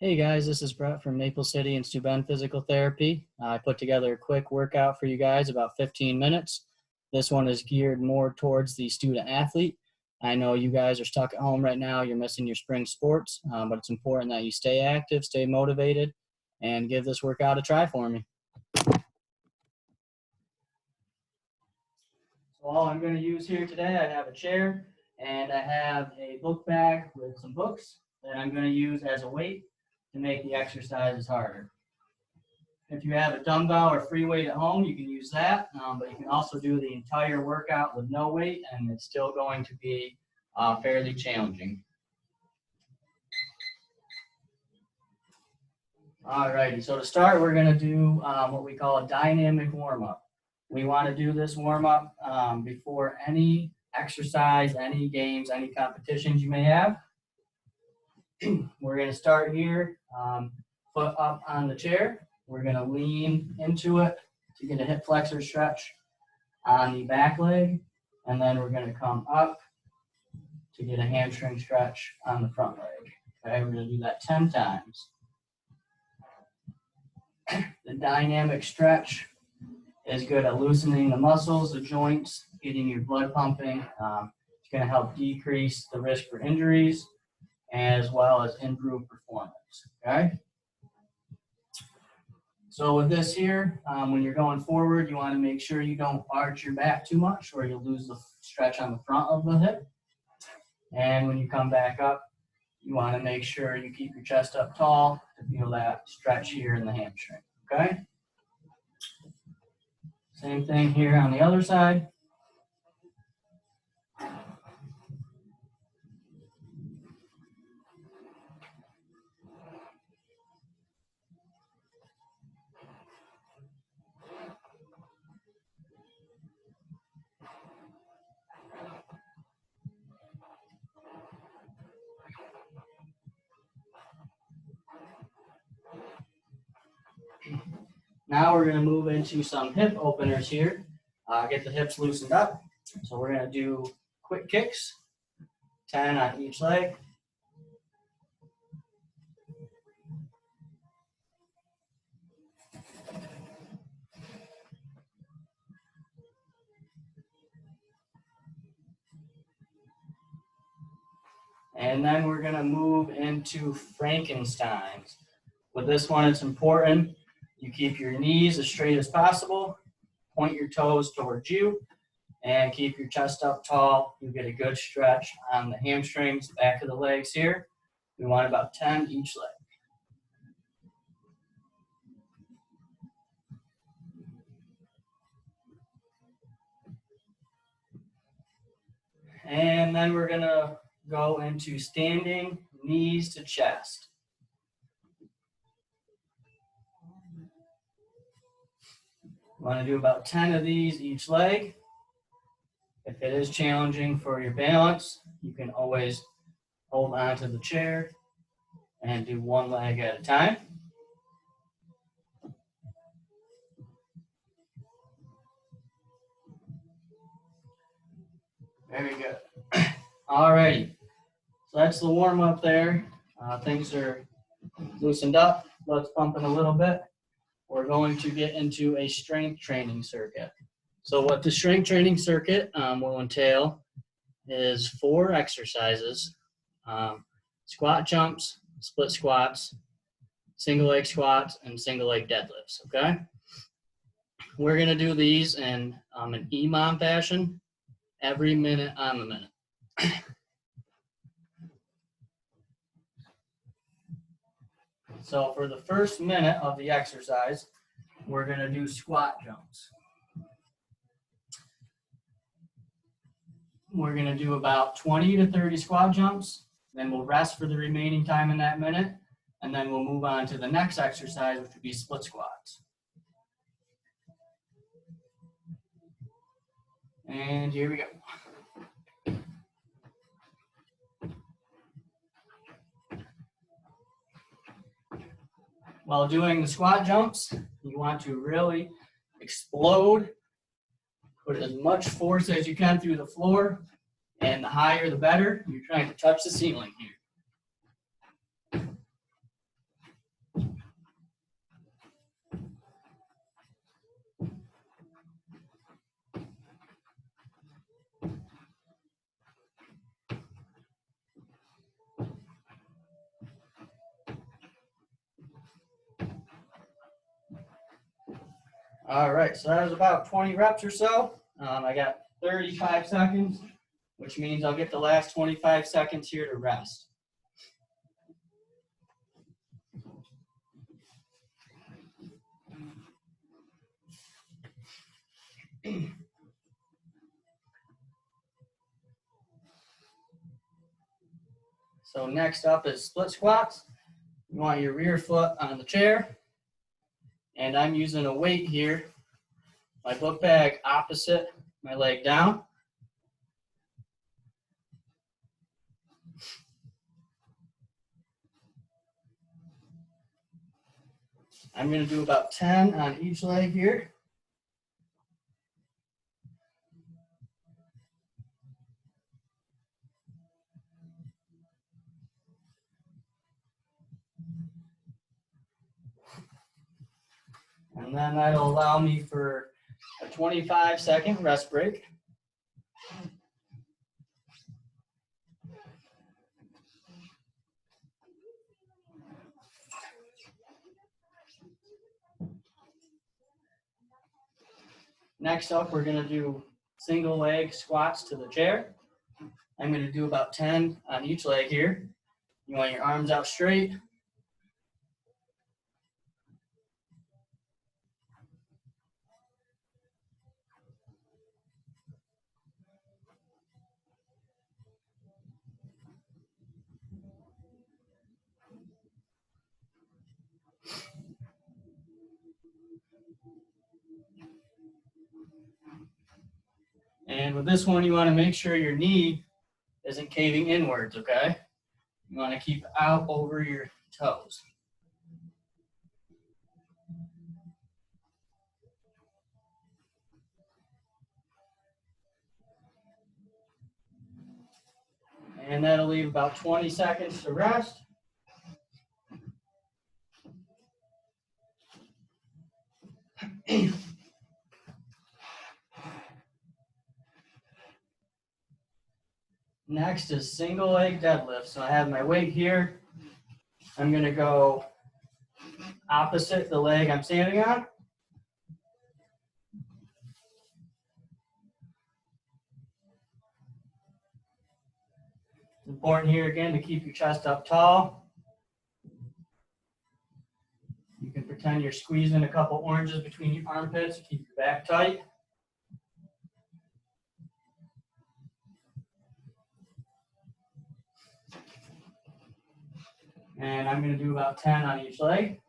Hey guys, this is Brett from Maple City and Steuben Physical Therapy. I put together a quick workout for you guys, about 15 minutes. This one is geared more towards the student athlete. I know you guys are stuck at home right now, you're missing your spring sports, but it's important that you stay active, stay motivated, and give this workout a try for me. So all I'm going to use here today, I have a chair and I have a book bag with some books that I'm going to use as a weight to make the exercises harder. If you have a dumbbell or free weight at home, you can use that, but you can also do the entire workout with no weight, and it's still going to be fairly challenging. Alrighty, so to start, we're going to do what we call a dynamic warm-up. We want to do this warm-up before any exercise, any games, any competitions you may have. We're going to start here, foot up on the chair. We're going to lean into it to get a hip flexor stretch on the back leg, and then we're going to come up to get a hamstring stretch on the front leg. Okay, we're going to do that 10 times. The dynamic stretch is good at loosening the muscles, the joints, getting your blood pumping. It's going to help decrease the risk for injuries as well as improve performance. Okay. So with this here, when you're going forward, you want to make sure you don't arch your back too much or you'll lose the stretch on the front of the hip. And when you come back up, you want to make sure you keep your chest up tall to feel that stretch here in the hamstring, okay? Same thing here on the other side. Now we're going to move into some hip openers here. Get the hips loosened up. So we're going to do quick kicks, 10 on each leg. And then we're going to move into Frankensteins. With this one, it's important you keep your knees as straight as possible, point your toes towards you, and keep your chest up tall. You get a good stretch on the hamstrings, back of the legs here. We want about 10 each leg. And then we're going to go into standing knees to chest. You want to do about 10 of these each leg. If it is challenging for your balance, you can always hold on to the chair and do one leg at a time. Very good. Alrighty, so that's the warm up there. Things are loosened up, blood's pumping a little bit. We're going to get into a strength training circuit. So what the strength training circuit will entail is 4 exercises: squat jumps, split squats, single leg squats, and single leg deadlifts, okay? We're gonna do these in an EMOM fashion, every minute on the minute. So for the first minute of the exercise, we're going to do squat jumps. We're going to do about 20 to 30 squat jumps, then we'll rest for the remaining time in that minute, and then we'll move on to the next exercise, which would be split squats. And here we go. While doing the squat jumps, you want to really explode, put as much force as you can through the floor, and the higher the better. You're trying to touch the ceiling here. All right, so that was about 20 reps or so. I got 35 seconds, which means I'll get the last 25 seconds here to rest. So next up is split squats. You want your rear foot on the chair. And I'm using a weight here, my book bag opposite my leg down. I'm going to do about 10 on each leg here. And then that'll allow me for a 25-second rest break. Next up, we're going to do single leg squats to the chair. I'm going to do about 10 on each leg here. You want your arms out straight. And with this one, you want to make sure your knee isn't caving inwards, okay? You want to keep out over your toes. And that'll leave about 20 seconds to rest. Next is single leg deadlift. So I have my weight here. I'm going to go opposite the leg I'm standing on. It's important here again to keep your chest up tall. You can pretend you're squeezing a couple oranges between your armpits to keep your back tight. And I'm going to do about 10 on each leg.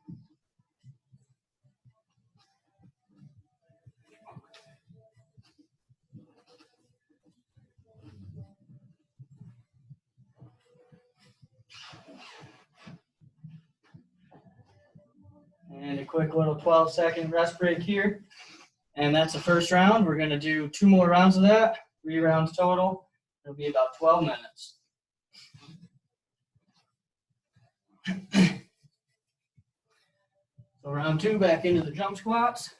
And a quick little 12-second rest break here. And that's the first round. We're going to do 2 more rounds of that, 3 rounds total. It'll be about 12 minutes. So round 2, back into the jump squats.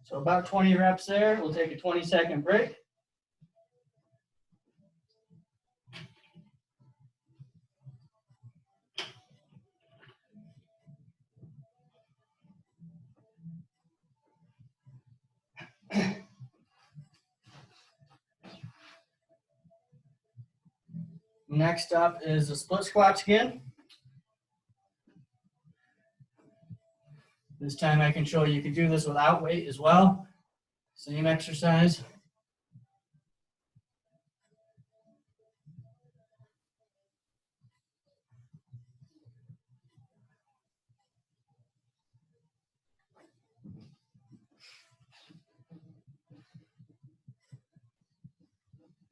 So about 20 reps there. We'll take a 20-second break. Next up is the split squats again. This time I can show you can do this without weight as well. Same exercise.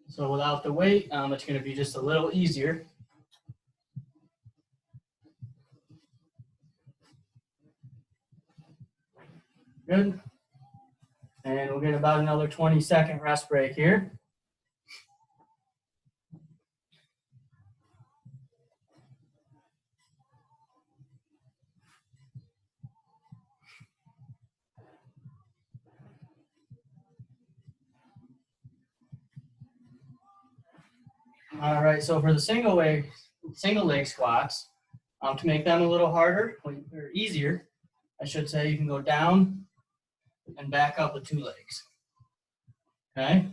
So without the weight, it's going to be just a little easier. Good. And we'll get about another 20-second rest break here. All right, so for the single leg squats, to make them a little harder or easier, I should say, you can go down and back up with 2 legs. Okay.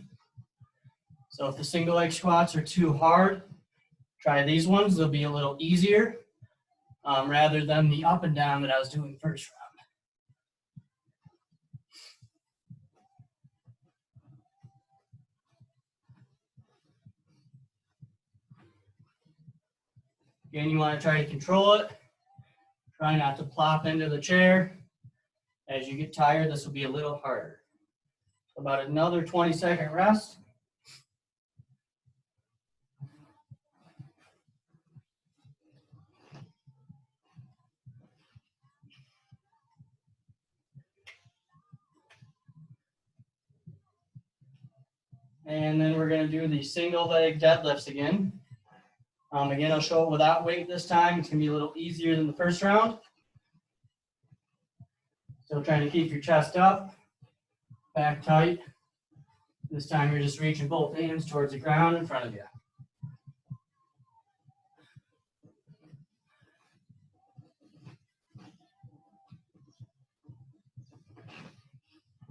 So if the single leg squats are too hard, try these ones. They'll be a little easier rather than the up and down that I was doing first round. Again, you want to try to control it. Try not to plop into the chair. As you get tired, this will be a little harder. About another 20-second rest. And then we're going to do the single leg deadlifts again. Again, I'll show it without weight this time. It's going to be a little easier than the first round. Still trying to keep your chest up, back tight. This time you're just reaching both hands towards the ground in front of you.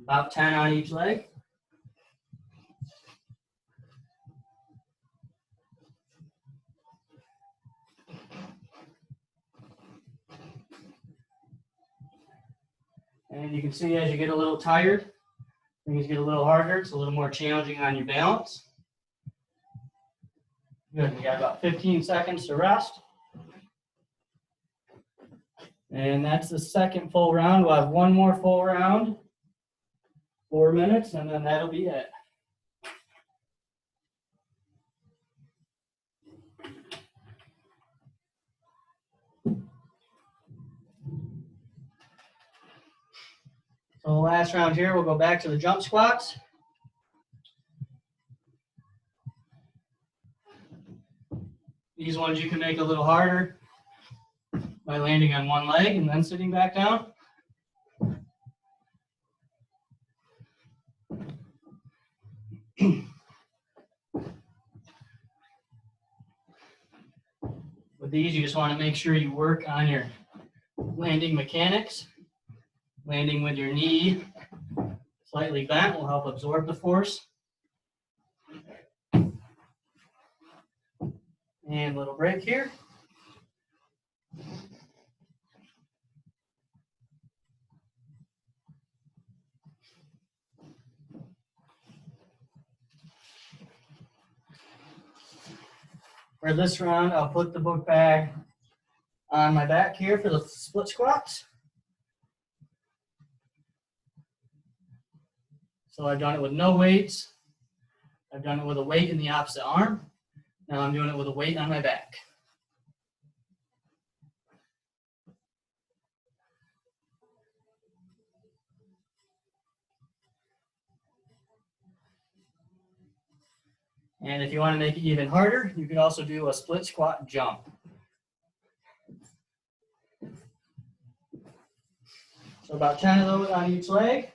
About 10 on each leg. And you can see as you get a little tired, things get a little harder. It's a little more challenging on your balance. Good, we got about 15 seconds to rest. And that's the second full round. We'll have one more full round, 4 minutes, and then that'll be it. So the last round here, we'll go back to the jump squats. These ones you can make a little harder by landing on one leg and then sitting back down. With these, you just want to make sure you work on your landing mechanics. Landing with your knee slightly bent will help absorb the force. And a little break here. For this round, I'll put the book bag on my back here for the split squats. So I've done it with no weights. I've done it with a weight in the opposite arm. Now I'm doing it with a weight on my back. And if you want to make it even harder, you can also do a split squat jump. So about 10 of those on each leg.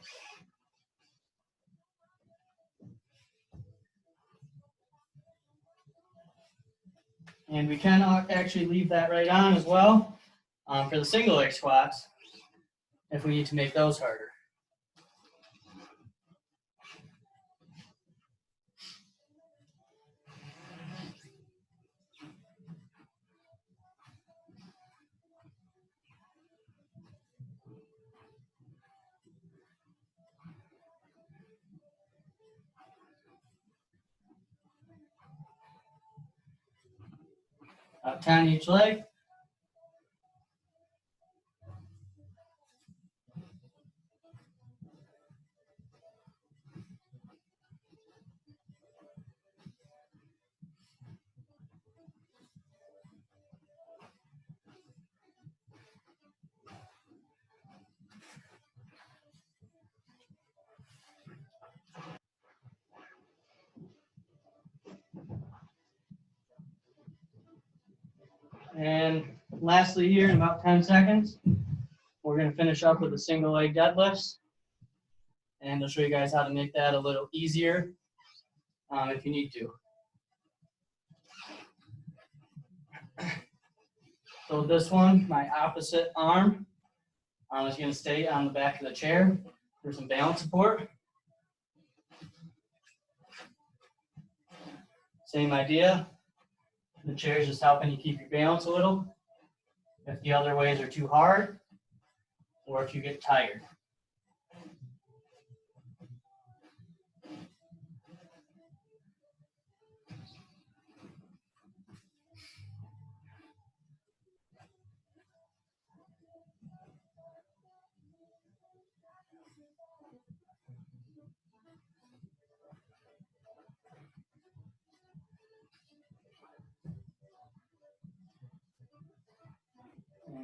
And we can actually leave that right on as well for the single leg squats if we need to make those harder. About 10 each leg. And lastly here, in about 10 seconds, we're going to finish up with a single leg deadlifts. And I'll show you guys how to make that a little easier if you need to. So this one, my opposite arm is going to stay on the back of the chair for some balance support. Same idea. The chair is just helping you keep your balance a little. If the other ways are too hard, or if you get tired.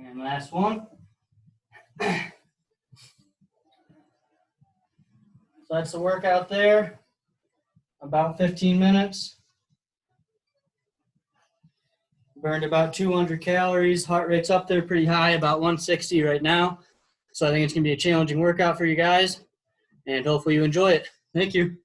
And last one. So that's the workout there. About 15 minutes. Burned about 200 calories. Heart rate's up there pretty high, about 160 right now. So I think it's going to be a challenging workout for you guys. And hopefully you enjoy it. Thank you.